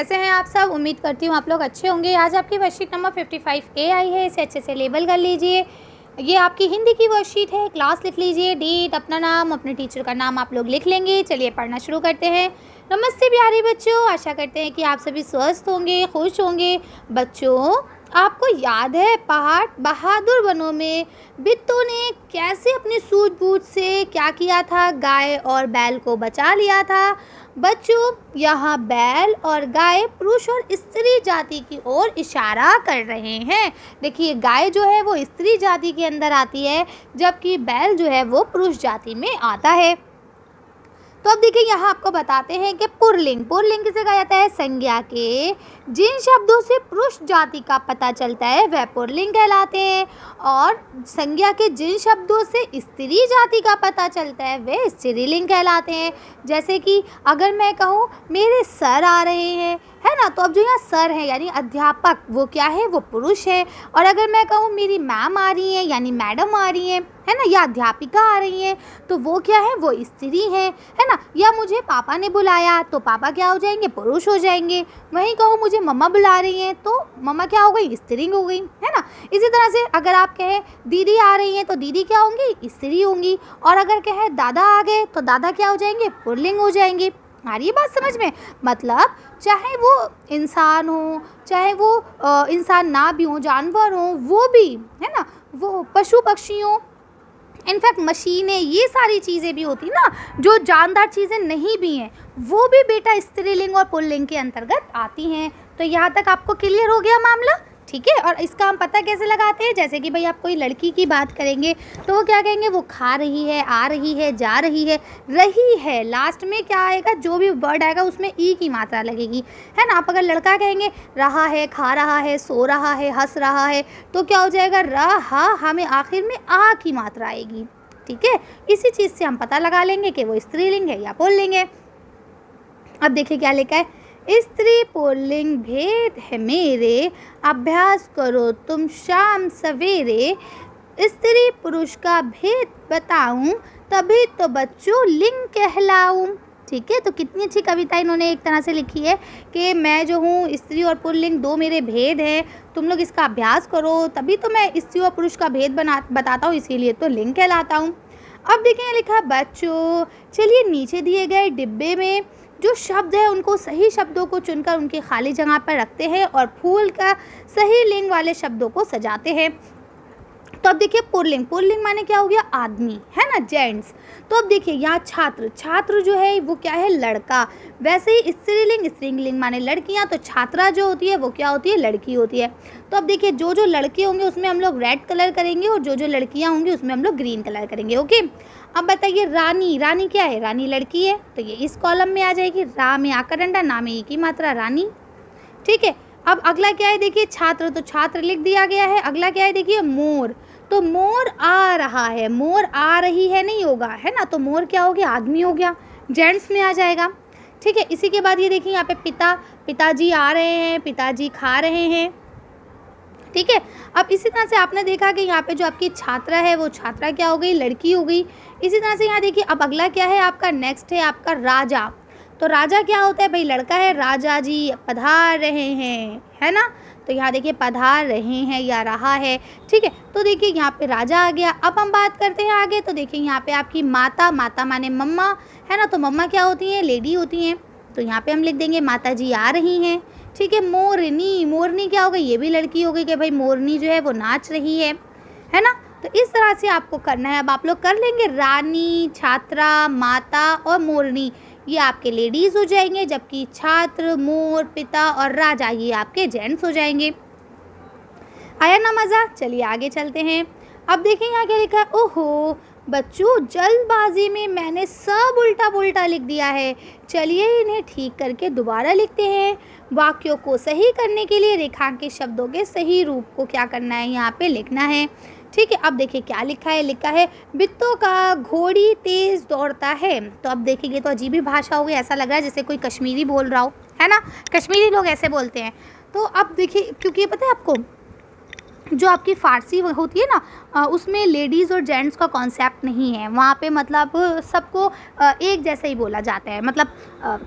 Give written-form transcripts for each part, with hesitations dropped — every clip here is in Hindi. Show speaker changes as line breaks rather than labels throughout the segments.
कैसे हैं आप सब? उम्मीद करती हूँ आप लोग अच्छे होंगे। आज आपकी वर्कशीट नंबर 55A आई है, इसे अच्छे से लेबल कर लीजिए। ये आपकी हिंदी की वर्कशीट है। क्लास लिख लीजिए, डेट, अपना नाम, अपने टीचर का नाम आप लोग लिख लेंगे। चलिए पढ़ना शुरू करते हैं। नमस्ते प्यारे बच्चों, आशा करते हैं कि आप सभी स्वस्थ होंगे, खुश होंगे। बच्चों, आपको याद है पहाड़ बहादुर वनों में बिट्टू ने कैसे अपनी सूझबूझ से क्या किया था? गाय और बैल को बचा लिया था। बच्चों, यहाँ बैल और गाय पुरुष और स्त्री जाति की ओर इशारा कर रहे हैं। देखिए, गाय जो है वो स्त्री जाति के अंदर आती है, जबकि बैल जो है वो पुरुष जाति में आता है। तो अब देखिए, यहाँ आपको बताते हैं कि पुल्लिंग किसे कहा जाता है? संज्ञा के जिन शब्दों से पुरुष जाति का पता चलता है वह पुल्लिंग कहलाते हैं, और संज्ञा के जिन शब्दों से स्त्री जाति का पता चलता है वे स्त्रीलिंग कहलाते हैं। जैसे कि अगर मैं कहूँ मेरे सर आ रहे हैं, है ना, तो अब जो यहाँ सर है यानी अध्यापक, वो क्या है? वो पुरुष है। और अगर मैं कहूँ मेरी मैम आ रही है यानी मैडम आ रही है ना, या अध्यापिका आ रही है, तो वो क्या है? वो स्त्री है ना। या मुझे पापा ने बुलाया तो पापा क्या हो जाएंगे? पुरुष हो जाएंगे। वहीं कहूँ मुझे मम्मा बुला रही हैं तो मम्मा क्या हो गई? स्त्री हो गई, है ना। इसी तरह से अगर आप कहें दीदी आ रही हैं तो दीदी क्या होंगी? स्त्री होंगी। और अगर कहें दादा आ गए तो दादा क्या हो जाएंगे? पुल्लिंग हो जाएंगे। आ रही है बात समझ में? मतलब चाहे वो इंसान हो, चाहे वो इंसान ना भी हो, जानवर हो, वो भी, है ना, वो पशु पक्षी हो, इनफैक्ट मशीनें, ये सारी चीज़ें भी होती ना, जो जानदार चीज़ें नहीं भी हैं, वो भी बेटा स्त्रीलिंग और पुल्लिंग के अंतर्गत आती हैं। तो यहाँ तक आपको क्लियर हो गया मामला? ठीक है। और इसका हम पता कैसे लगाते हैं? जैसे कि भाई आप कोई लड़की की बात करेंगे तो वो क्या कहेंगे? वो खा रही है, आ रही है, जा रही है, लास्ट में क्या आएगा? जो भी वर्ड आएगा उसमें ई की मात्रा लगेगी, है ना। आप अगर लड़का कहेंगे रहा है, खा रहा है, सो रहा है, हंस रहा है, तो क्या हो जाएगा? रहा में आखिर में आ की मात्रा आएगी। ठीक है। इसी चीज़ से हम पता लगा लेंगे कि वो स्त्रीलिंग है या पुल्लिंग है। अब देखिए क्या लिखा है? स्त्री पुल्लिंग भेद है मेरे, अभ्यास करो तुम शाम सवेरे। स्त्री पुरुष का भेद बताऊं, तभी तो बच्चों लिंग कहलाऊं। ठीक है। तो कितनी अच्छी कविता इन्होंने एक तरह से लिखी है कि मैं जो हूँ स्त्री और पुल्लिंग दो मेरे भेद हैं, तुम लोग इसका अभ्यास करो तभी तो मैं स्त्री और पुरुष का भेद बताता हूँ, इसीलिए तो लिंग कहलाता हूँ। अब देखिए लिखा है बच्चों, चलिए नीचे दिए गए डिब्बे में जो शब्द है उनको सही शब्दों को चुनकर उनकी खाली जगह पर रखते हैं और फूल का सही लिंग वाले शब्दों को सजाते हैं। तो अब देखिए पुल्लिंग माने क्या हो गया? आदमी, है ना, जेंट्स। तो अब देखिए यहाँ छात्र जो है वो क्या है? लड़का। वैसे ही स्त्रीलिंग माने लड़कियाँ, तो छात्रा जो होती है वो क्या होती है? लड़की होती है। तो अब देखिए जो लड़के होंगे उसमें हम लोग रेड कलर करेंगे और जो लड़कियाँ होंगी उसमें हम लोग ग्रीन कलर करेंगे। ओके। अब बताइए रानी क्या है? रानी लड़की है, तो ये इस कॉलम में आ जाएगी। रा में आकर डंडा, ना में ई की मात्रा, रानी। ठीक है। अब अगला क्या है? देखिए छात्र, तो छात्र लिख दिया गया है। अगला क्या है? देखिए मोर, तो मोर आ रहा है, मोर आ रही है नहीं होगा, है ना, तो मोर क्या हो गया? आदमी हो गया, जेंट्स में आ जाएगा। ठीक है। इसी के बाद ये देखिए यहाँ पे पिताजी आ रहे हैं, पिताजी खा रहे हैं। ठीक है। अब इसी तरह से आपने देखा कि यहाँ पे जो आपकी छात्रा है वो छात्रा क्या हो गई? लड़की हो गई। इसी तरह से यहाँ देखिए अब अगला क्या है आपका? नेक्स्ट है आपका राजा। तो राजा क्या होता है भाई? लड़का है। राजा जी पधार रहे हैं, है ना, तो यहाँ देखिए पधार रहे हैं या रहा है। ठीक है। तो देखिए यहाँ पे राजा आ गया। अब हम बात करते हैं आगे। तो देखिए यहाँ पे आपकी माता माने मम्मा, है ना, तो मम्मा क्या होती हैं? लेडी होती हैं, तो यहाँ पे हम लिख देंगे माता जी आ रही हैं। ठीक है। मोरनी क्या हो गई? ये भी लड़की हो गई कि भाई मोरनी जो है वो नाच रही है ना। तो इस तरह से आपको करना है। अब आप लोग कर लेंगे। रानी, छात्रा, माता और मोरनी ये आपके लेडीज़ हो जाएंगे, जबकि छात्र, मोर, पिता और राजा ये आपके जेंट्स हो जाएंगे। आया ना मज़ा? चलिए आगे चलते हैं। अब देखें यहाँ क्या लिखा है? ओहो बच्चों, जल्दबाजी में मैंने सब उल्टा पुल्टा लिख दिया है। चलिए इन्हें ठीक करके दोबारा लिखते हैं। वाक्यों को सही करने के लिए रेखांकित शब्दों के सही रूप को क्या करना है? यहाँ पे लिखना है। ठीक है। अब देखिए क्या लिखा है? लिखा है बिट्टू का घोड़ी तेज दौड़ता है। तो अब देखिए तो अजीब ही भाषा हो गई, ऐसा लग रहा है जैसे कोई कश्मीरी बोल रहा हो, है ना, कश्मीरी लोग ऐसे बोलते हैं। तो अब देखिए क्योंकि पता है आपको जो आपकी फ़ारसी होती है ना, उसमें लेडीज़ और जेंट्स का कॉन्सेप्ट नहीं है। वहाँ पे मतलब सबको एक जैसा ही बोला जाता है। मतलब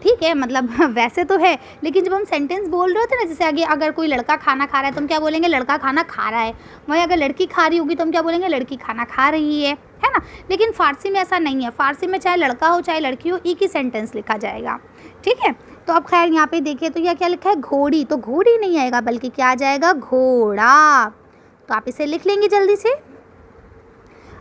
ठीक है, मतलब वैसे तो है, लेकिन जब हम सेंटेंस बोल रहे होते हैं ना, जैसे आगे अगर कोई लड़का खाना खा रहा है तो हम क्या बोलेंगे, लड़का खाना खा रहा है। वहीं अगर लड़की खा रही होगी तो हम क्या बोलेंगे, लड़की खाना खा रही है ना। लेकिन फ़ारसी में ऐसा नहीं है। फ़ारसी में चाहे लड़का हो चाहे लड़की हो, एक ही सेंटेंस लिखा जाएगा। ठीक है, तो अब खैर यहाँ पे देखिए तो यह क्या लिखा है, घोड़ी। तो घोड़ी नहीं आएगा बल्कि क्या आ जाएगा, घोड़ा। तो आप इसे लिख लेंगे जल्दी से।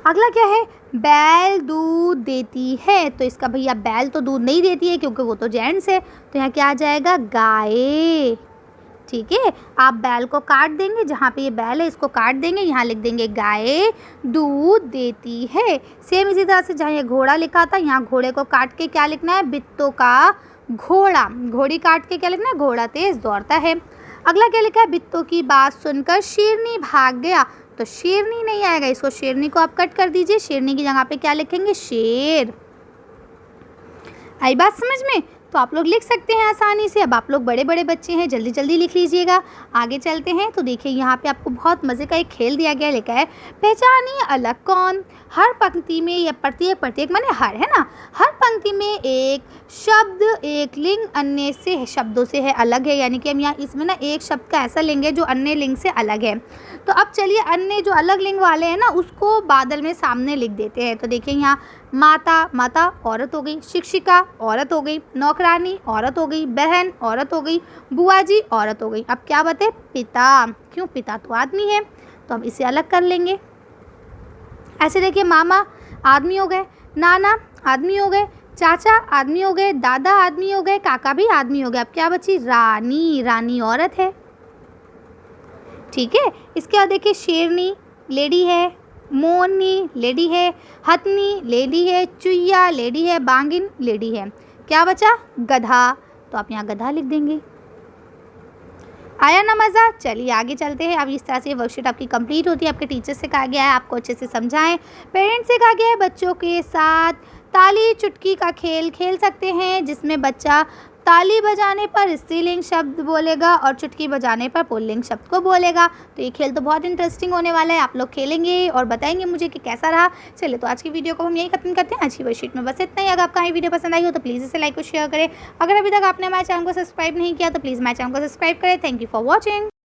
अगला क्या है, बैल दूध देती है। तो इसका भैया बैल तो दूध नहीं देती है क्योंकि वो तो जेंट्स है, तो यहाँ क्या आ जाएगा, गाय। ठीक है, आप बैल को काट देंगे, जहाँ पे ये बैल है इसको काट देंगे, यहाँ लिख देंगे गाय दूध देती है। सेम इसी तरह से जहाँ ये घोड़ा लिखा था, यहाँ घोड़े को काट के क्या लिखना है, बित्तों का घोड़ा। घोड़ी काट के क्या लिखना है, घोड़ा तेज दौड़ता है। अगला क्या लिखा है, बित्तों की बात सुनकर शेरनी भाग गया। तो शेरनी नहीं आएगा, इसको शेरनी को आप कट कर दीजिए, शेरनी की जगह पे क्या लिखेंगे, शेर। आई बात समझ में? तो आप लोग लिख सकते हैं आसानी से। अब आप लोग बड़े बड़े बच्चे हैं, जल्दी जल्दी लिख लीजिएगा। आगे चलते हैं तो देखिए यहाँ पे आपको बहुत मज़े का एक खेल दिया गया, लिखा है पहचानिए अलग कौन। हर पंक्ति में या प्रत्येक, प्रत्येक माने हर, है ना, हर पंक्ति में एक शब्द एक लिंग अन्य से शब्दों से है अलग है, यानी कि हम यहाँ इसमें ना एक शब्द का ऐसा लिंग है जो अन्य लिंग से अलग है। तो अब चलिए अन्य जो अलग लिंग वाले हैं ना उसको बादल में सामने लिख देते हैं। तो देखिए यहाँ माता, माता औरत हो गई, शिक्षिका औरत हो गई, नौकरानी औरत हो गई, बहन औरत हो गई, बुआ जी औरत हो गई। अब क्या बते, पिता, क्यों, पिता तो आदमी है, तो हम इसे अलग कर लेंगे। ऐसे देखिए मामा आदमी हो गए, नाना आदमी हो गए, चाचा आदमी हो गए, दादा आदमी हो गए, काका भी आदमी हो गए। अब क्या बची, रानी, रानी औरत है। ठीक है, इसके बाद देखिए शेरनी लेडी है, मोरनी लेडी है, हथनी लेडी है, चुईया लेडी है, बांगिन लेडी है। क्या बचा, गधा। तो आप यहाँ गधा लिख देंगे। आया ना मज़ा? चलिए आगे चलते हैं। अब इस तरह से वर्कशीट आपकी कंप्लीट होती है। आपके टीचर से कहा गया है आपको अच्छे से समझाएं। पेरेंट्स से कहा गया है बच्चों के साथ ताली चुटकी का खेल खेल सकते हैं, जिसमें बच्चा ताली बजाने पर स्त्रीलिंग शब्द बोलेगा और चुटकी बजाने पर पुल्लिंग शब्द को बोलेगा। तो ये खेल तो बहुत इंटरेस्टिंग होने वाला है। आप लोग खेलेंगे और बताएंगे मुझे कि कैसा रहा। चलिए तो आज की वीडियो को हम यही खत्म करते हैं। आज की वर्कशीट में बस इतना ही। अगर आपका ये वीडियो पसंद आई हो तो प्लीज़ इसे लाइक और शेयर करें। अगर अभी तक आपने हमारे चैनल को सब्सक्राइब नहीं किया तो प्लीज़ हमारे चैनल को सब्सक्राइब करें। Thank you for watching.